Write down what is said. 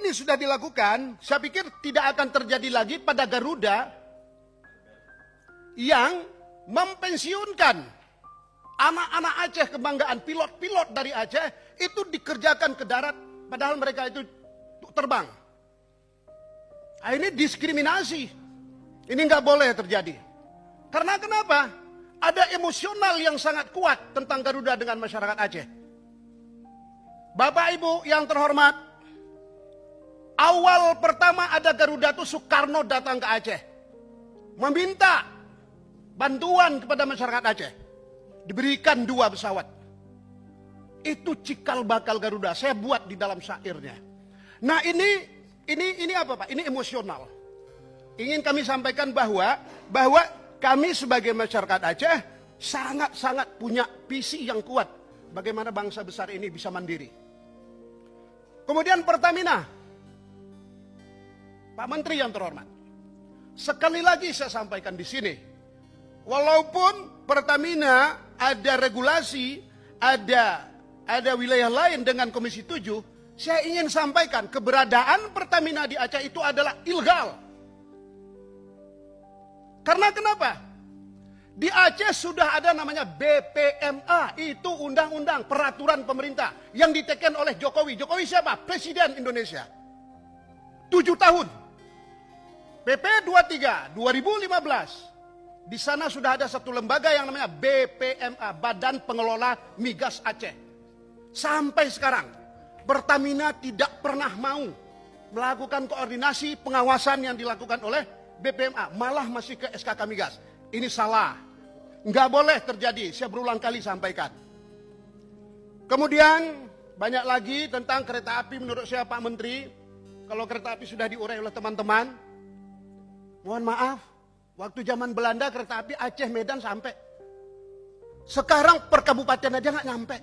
ini sudah dilakukan, saya pikir tidak akan terjadi lagi pada Garuda yang mempensiunkan anak-anak Aceh kebanggaan, pilot-pilot dari Aceh itu dikerjakan ke darat, padahal mereka itu terbang. Nah, ini diskriminasi. Ini nggak boleh terjadi. Karena kenapa? Ada emosional yang sangat kuat tentang Garuda dengan masyarakat Aceh. Bapak Ibu yang terhormat, awal pertama ada Garuda itu Soekarno datang ke Aceh. Meminta bantuan kepada masyarakat Aceh. Diberikan 2 pesawat. Itu cikal bakal Garuda. Saya buat di dalam syairnya. Nah ini apa Pak? Ini emosional. Ingin kami sampaikan bahwa kami sebagai masyarakat Aceh sangat-sangat punya visi yang kuat. Bagaimana bangsa besar ini bisa mandiri. Kemudian Pertamina. Pak Menteri yang terhormat. Sekali lagi saya sampaikan di sini. Walaupun Pertamina ada regulasi, ada wilayah lain dengan Komisi 7, saya ingin sampaikan keberadaan Pertamina di Aceh itu adalah ilegal. Karena kenapa? Di Aceh sudah ada namanya BPMA, itu undang-undang peraturan pemerintah yang diteken oleh Jokowi. Jokowi siapa? Presiden Indonesia. 7 tahun. PP 23 2015. Di sana sudah ada satu lembaga yang namanya BPMA, Badan Pengelola Migas Aceh. Sampai sekarang Pertamina tidak pernah mau melakukan koordinasi pengawasan yang dilakukan oleh BPMA, malah masih ke SKK Migas. Ini salah. Nggak boleh terjadi, saya berulang kali sampaikan. Kemudian banyak lagi tentang kereta api menurut saya Pak Menteri. Kalau kereta api sudah diurai oleh teman-teman, mohon maaf, waktu zaman Belanda kereta api Aceh Medan sampai. Sekarang per kabupaten aja nggak nyampe.